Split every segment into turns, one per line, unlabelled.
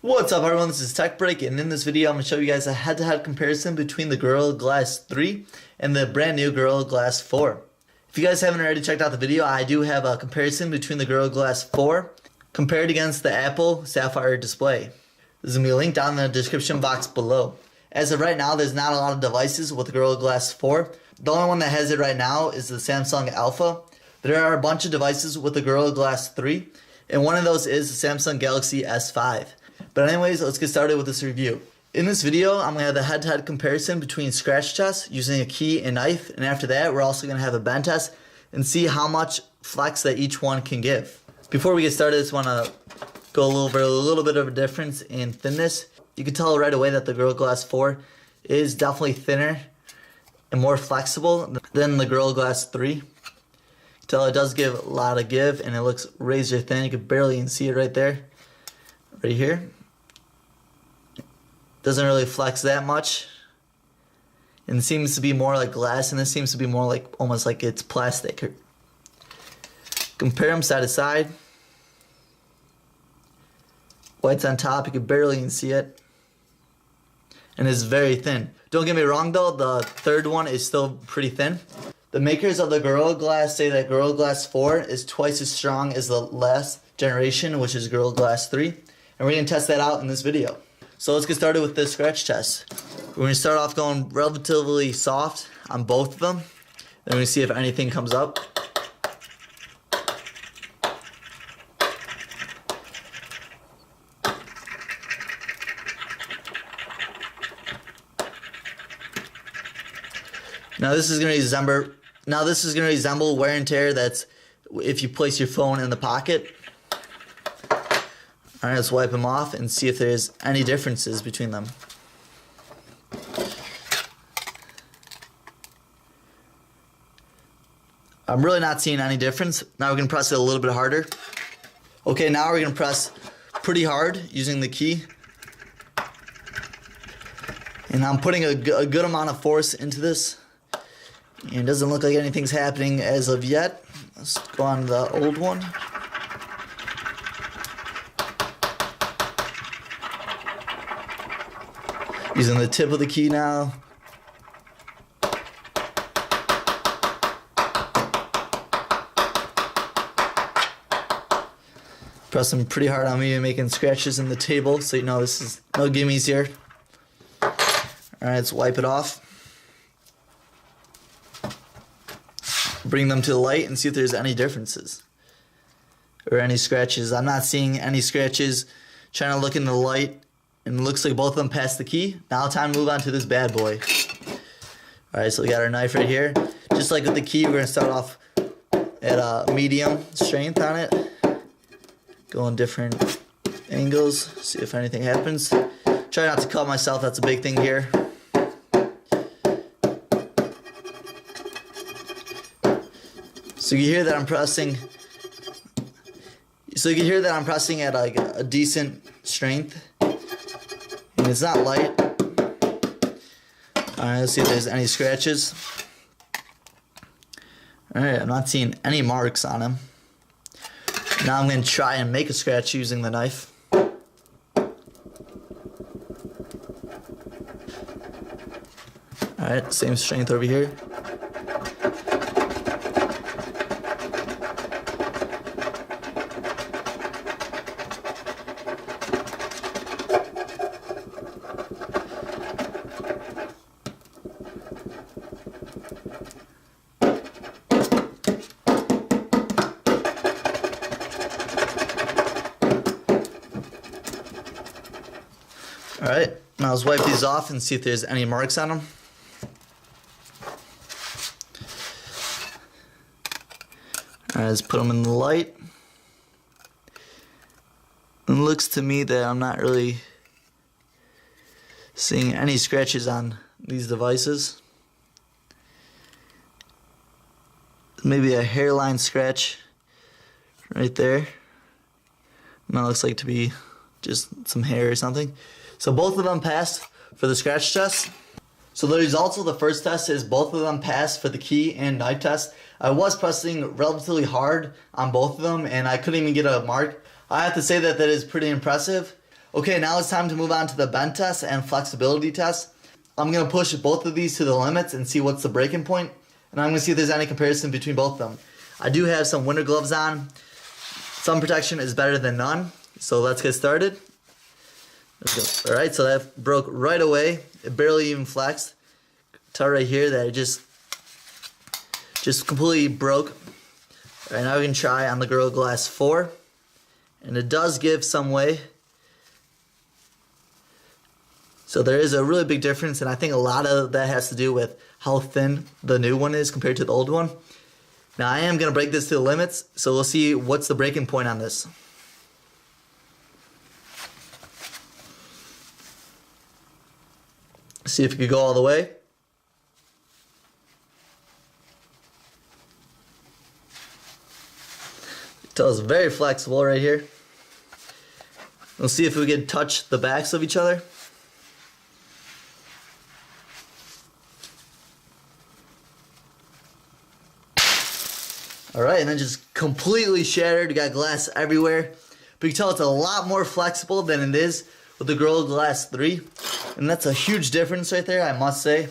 What's up everyone, this is Tech Break, and in this video I'm going to show you guys a head-to-head comparison between the Gorilla Glass 3 and the brand new Gorilla Glass 4. If you guys haven't already checked out the video, I do have a comparison between the Gorilla Glass 4 compared against the Apple Sapphire display. There's going to be a link down in the description box below. As of right now, there's not a lot of devices with the Gorilla Glass 4. The only one that has it right now is the Samsung Alpha. There are a bunch of devices with the Gorilla Glass 3, and one of those is the Samsung Galaxy S5. But anyways, let's get started with this review. In this video, I'm going to have the head-to-head comparison between scratch tests using a key and knife, and after that, we're also going to have a bend test and see how much flex that each one can give. Before we get started, I just want to go over a little bit of a difference in thinness. You can tell right away that the Gorilla Glass 4 is definitely thinner and more flexible than the Gorilla Glass 3. You can tell it does give a lot of give, and it looks razor thin. You can barely even see it right there. Right here. Doesn't really flex that much. And it seems to be more like glass, and this seems to be more like almost like it's plastic. Compare them side to side. White's on top, you can barely even see it. And it's very thin. Don't get me wrong though, the third one is still pretty thin. The makers of the Gorilla Glass say that Gorilla Glass 4 is twice as strong as the last generation, which is Gorilla Glass 3. And we're going to test that out in this video. So let's get started with this scratch test. We're going to start off going relatively soft on both of them. Then we're going to see if anything comes up. Now this is going to resemble wear and tear that's if you place your phone in the pocket. Alright, let's wipe them off and see if there's any differences between them. I'm really not seeing any difference. Now we're going to press it a little bit harder. Okay, now we're going to press pretty hard using the key. And I'm putting a good amount of force into this. And it doesn't look like anything's happening as of yet. Let's go on to the old one. Using the tip of the key now. Pressing pretty hard on me and making scratches in the table, so you know this is no gimmies here. Alright, let's wipe it off. Bring them to the light and see if there's any differences. Or any scratches. I'm not seeing any scratches. Trying to look in the light. And it looks like both of them passed the key. Now time to move on to this bad boy. Alright, so we got our knife right here. Just like with the key, we're going to start off at a medium strength on it. Go in different angles, see if anything happens. Try not to cut myself, that's a big thing here. So you hear that I'm pressing. So you can hear that I'm pressing at like a decent strength. And it's not light. Alright, let's see if there's any scratches. Alright, I'm not seeing any marks on them. Now I'm going to try and make a scratch using the knife. Alright, same strength over here. Alright, now let's wipe these off and see if there's any marks on them. Alright, let's put them in the light. It looks to me that I'm not really seeing any scratches on these devices. Maybe a hairline scratch right there. And that looks like to be just some hair or something. So both of them passed for the scratch test. So the results of the first test is both of them passed for the key and knife test. I was pressing relatively hard on both of them and I couldn't even get a mark. I have to say that that is pretty impressive. Okay, now it's time to move on to the bend test and flexibility test. I'm going to push both of these to the limits and see what's the breaking point. And I'm going to see if there's any comparison between both of them. I do have some winter gloves on. Sun protection is better than none. So let's get started. Let's go. Alright, so that broke right away. It barely even flexed. Tell right here that it just completely broke. Alright, now we can try on the Gorilla Glass 4. And it does give some way. So there is a really big difference, and I think a lot of that has to do with how thin the new one is compared to the old one. Now I am going to break this to the limits, so we'll see what's the breaking point on this. See if it could go all the way. It's very flexible right here. We'll see if we can touch the backs of each other. Alright, and then just completely shattered. You got glass everywhere. But you can tell it's a lot more flexible than it is with the Gorilla Glass 3. And that's a huge difference right there, I must say.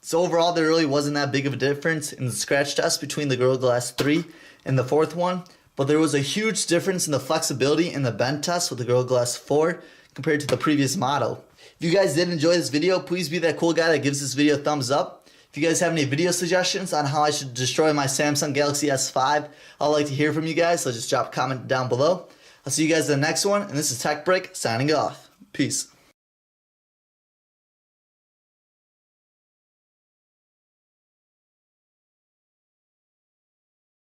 So overall, there really wasn't that big of a difference in the scratch test between the Gorilla Glass 3 and the fourth one. But there was a huge difference in the flexibility in the bend test with the Gorilla Glass 4 compared to the previous model. If you guys did enjoy this video, please be that cool guy that gives this video a thumbs up. If you guys have any video suggestions on how I should destroy my Samsung Galaxy S5, I'd like to hear from you guys, so just drop a comment down below. I'll see you guys in the next one, and this is Tech Break signing off. Peace.